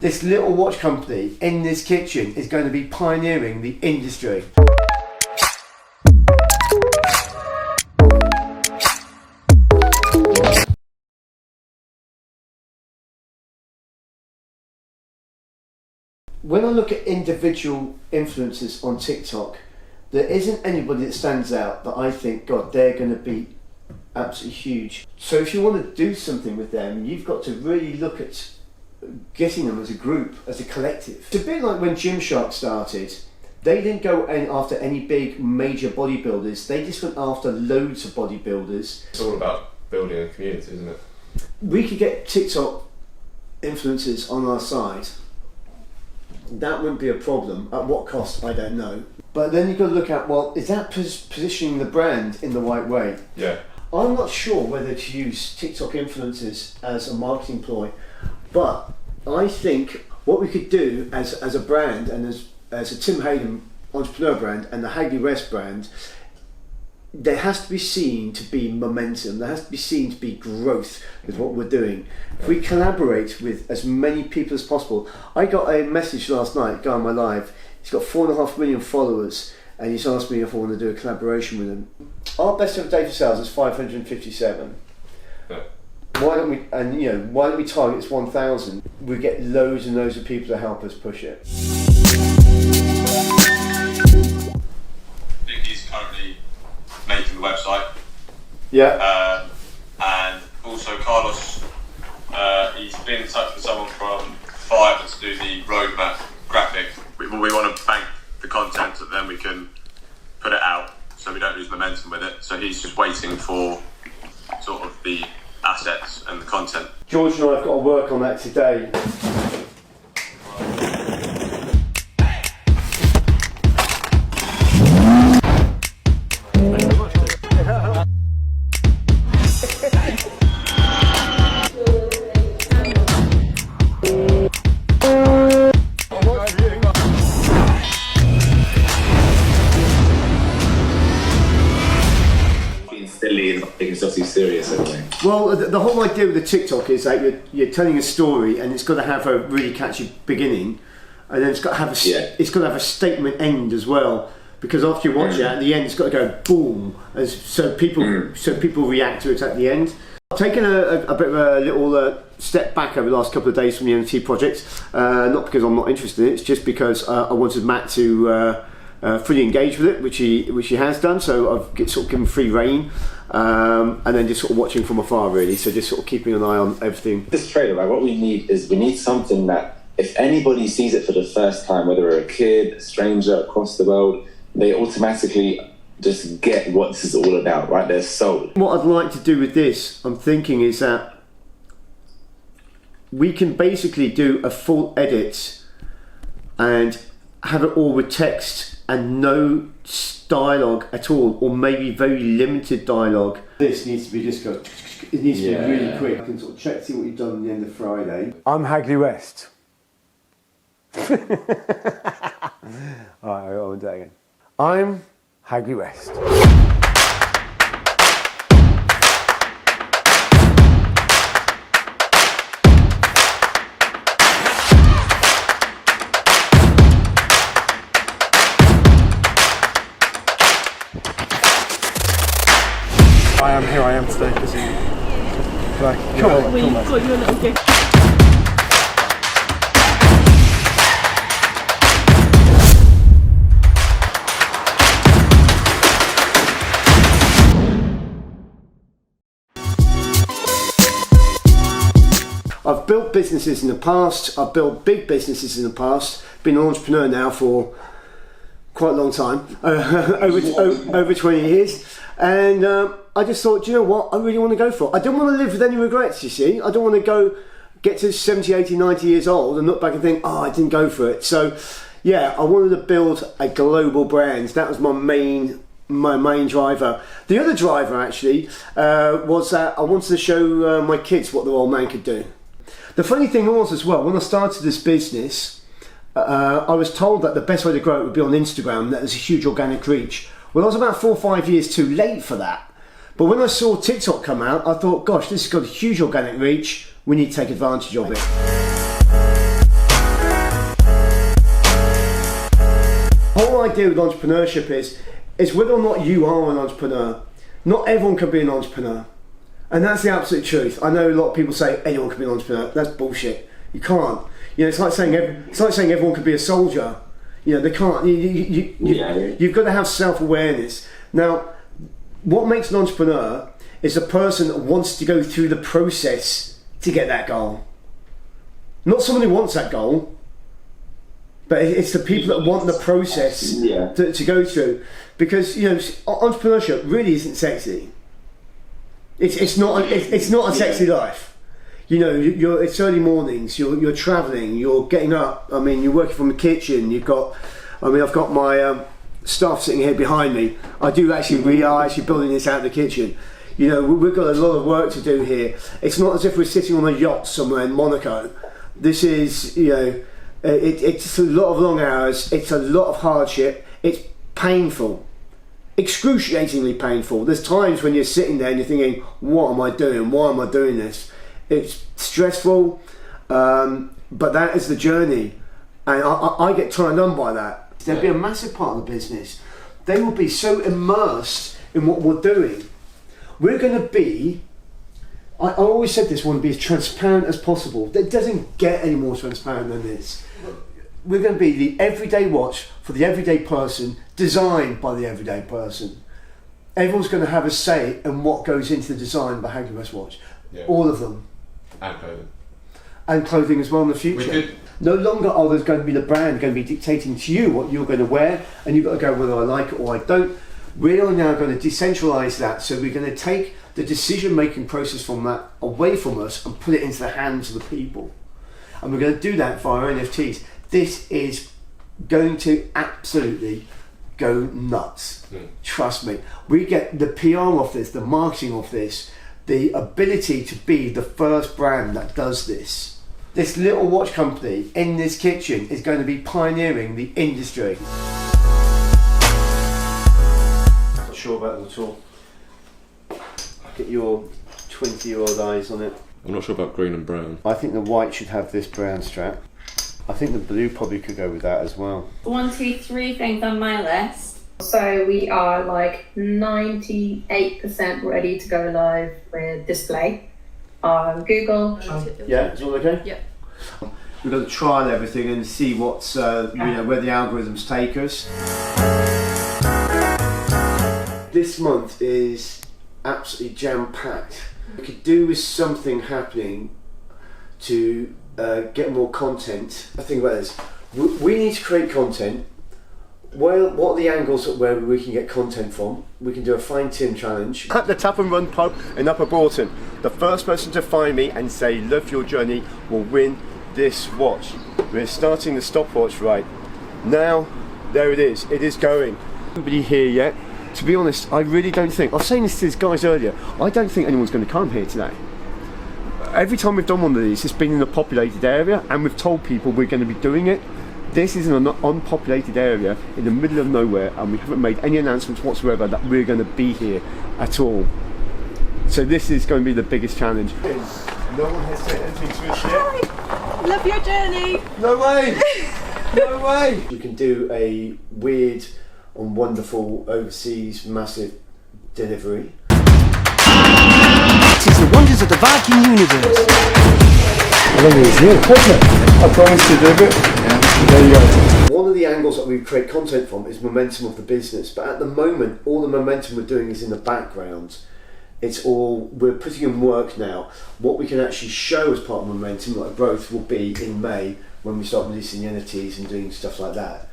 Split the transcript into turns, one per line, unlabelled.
This little watch company in this kitchen is going to be pioneering the industry. When I look at individual influencers on TikTok, there isn't anybody that stands out that I think, God, they're going to be absolutely huge. So if you want to do something with them, you've got to really look at getting them as a group, as a collective. It's a bit like when Gymshark started. They didn't go after any big major bodybuilders, they just went after loads of bodybuilders.
It's all about building a community, isn't it?
We could get TikTok influencers on our side. That wouldn't be a problem. At what cost, I don't know. But then you've got to look at, well, is that positioning the brand in the right way?
Yeah.
I'm not sure whether to use TikTok influencers as a marketing ploy, but I think what we could do as a brand and as a Tim Hayden entrepreneur brand and the Hagley West brand, there has to be seen to be momentum, there has to be seen to be growth with what we're doing. If we collaborate with as many people as possible. I got a message last night, a guy on my live, he's got 4.5 million followers, and he's asked me if I want to do a collaboration with him. Our best ever day for sales is 557.
Yeah.
Why don't we target this 1,000? We get loads and loads of people to help us push it.
Vicky's currently making the website.
Yeah.
And also Carlos, he's been in touch with someone from Fiverr to do the roadmap graphic. We want to bank the content that then we can put it out so we don't lose momentum with it. So he's just waiting for sort of the assets and the content.
George and I have got to work on that today.
Serious anyway.
Well, the whole idea with the TikTok is that you're telling a story, and it's got to have a really catchy beginning, and then it's got to have a statement end as well. Because after you watch it, at the end, it's got to go boom, so people react to it at the end. I've taken a bit of a little step back over the last couple of days from the NFT Projects, not because I'm not interested in it. It's just because I wanted Matt to fully engage with it, which he has done. So I've sort of given free rein. And then just sort of watching from afar, really. So just sort of keeping an eye on everything.
This trailer, right? What we need something that if anybody sees it for the first time, whether they're a kid, a stranger, across the world, they automatically just get what this is all about, right? They're sold.
What I'd like to do with this, I'm thinking, is that we can basically do a full edit and have it all with text and no dialogue at all, or maybe very limited dialogue. This needs to be it needs to be really quick. I can sort of check, see what you've done at the end of Friday. I'm Hagley West. Alright, I'll do that again. I'm Hagley West. Here I am today, because come on.
Well, you've got your little gig.
I've built businesses in the past, I've built big businesses in the past, been an entrepreneur now for quite a long time, over 20 years, and I just thought, do you know what, I really want to go for it. I don't want to live with any regrets, you see. I don't want to get to 70, 80, 90 years old and look back and think, oh, I didn't go for it. So yeah, I wanted to build a global brand. That was my main driver. The other driver actually was that I wanted to show my kids what the old man could do. The funny thing was as well, when I started this business, I was told that the best way to grow it would be on Instagram, that there's a huge organic reach. Well, I was about 4 or 5 years too late for that. But when I saw TikTok come out, I thought, gosh, this has got a huge organic reach. We need to take advantage of it. idea with entrepreneurship is whether or not you are an entrepreneur. Not everyone can be an entrepreneur. And that's the absolute truth. I know a lot of people say anyone can be an entrepreneur. That's bullshit. You can't. You know, it's like saying everyone can be a soldier. You know, they can't. You've got to have self-awareness. Now, what makes an entrepreneur is a person that wants to go through the process to get that goal. Not someone who wants that goal, but it's the people that want the process to go through. Because, you know, entrepreneurship really isn't sexy. It's not a sexy life. You know, it's early mornings. You're travelling. You're getting up. I mean, you're working from the kitchen. I've got my staff sitting here behind me. We are actually building this out of the kitchen. You know, we've got a lot of work to do here. It's not as if we're sitting on a yacht somewhere in Monaco. This is, you know, it's a lot of long hours. It's a lot of hardship. It's painful. Excruciatingly painful. There's times when you're sitting there and you're thinking, what am I doing? Why am I doing this? It's stressful, but that is the journey, and I get turned on by that. There'll be a massive part of the business. They will be so immersed in what we're doing. We're going to be, I always said this, we want to be as transparent as possible. It doesn't get any more transparent than this. We're going to be the everyday watch for the everyday person, designed by the everyday person. Everyone's going to have a say in what goes into the design of a Hagley West watch. Yeah. All of them.
And clothing.
And clothing as well in the future. No longer are there going to be the brand going to be dictating to you what you're going to wear, and you've got to go whether I like it or I don't. We are now going to decentralise that, so we're going to take the decision-making process from that away from us and put it into the hands of the people. And we're going to do that via NFTs. This is going to absolutely go nuts. Trust me. We get the PR off this, the marketing off this, the ability to be the first brand that does this. This little watch company in this kitchen is going to be pioneering the industry. Not sure about it at all. Get your 20-year-old eyes on it.
I'm not sure about green and brown.
I think the white should have this brown strap. I think the blue probably could go with that as well.
1, 2, 3 things on my list. So we are like 98% ready to go live with display on Google.
Yeah, is all okay?
Yeah.
We've got to trial everything and see what's where the algorithms take us. This month is absolutely jam-packed. We could do with something happening to get more content. I think about this. We need to create content. Well, what are the angles where we can get content from? We can do a fine-tune challenge. At the Tap and Run pub in Upper Broughton, the first person to find me and say love your journey will win this watch. We're starting the stopwatch right now. There it is. It is going. Nobody here yet. To be honest, I really don't think, I was saying this to these guys earlier, I don't think anyone's going to come here today. Every time we've done one of these, it's been in a populated area, and we've told people we're going to be doing it. This is an unpopulated area in the middle of nowhere, and we haven't made any announcements whatsoever that we're going to be here at all. So this is going to be the biggest challenge. No one has said anything to us yet.
Hi. Love your journey.
No way! No way! We can do a weird and wonderful overseas massive delivery.
It is the wonders of the Viking universe.
I don't think it's here, I promise to deliver it. Yeah. There you go. One of the angles that we create content from is momentum of the business, but at the moment all the momentum we're doing is in the background. It's all, we're putting in work now. What we can actually show as part of momentum, like growth, will be in May when we start releasing NFTs and doing stuff like that.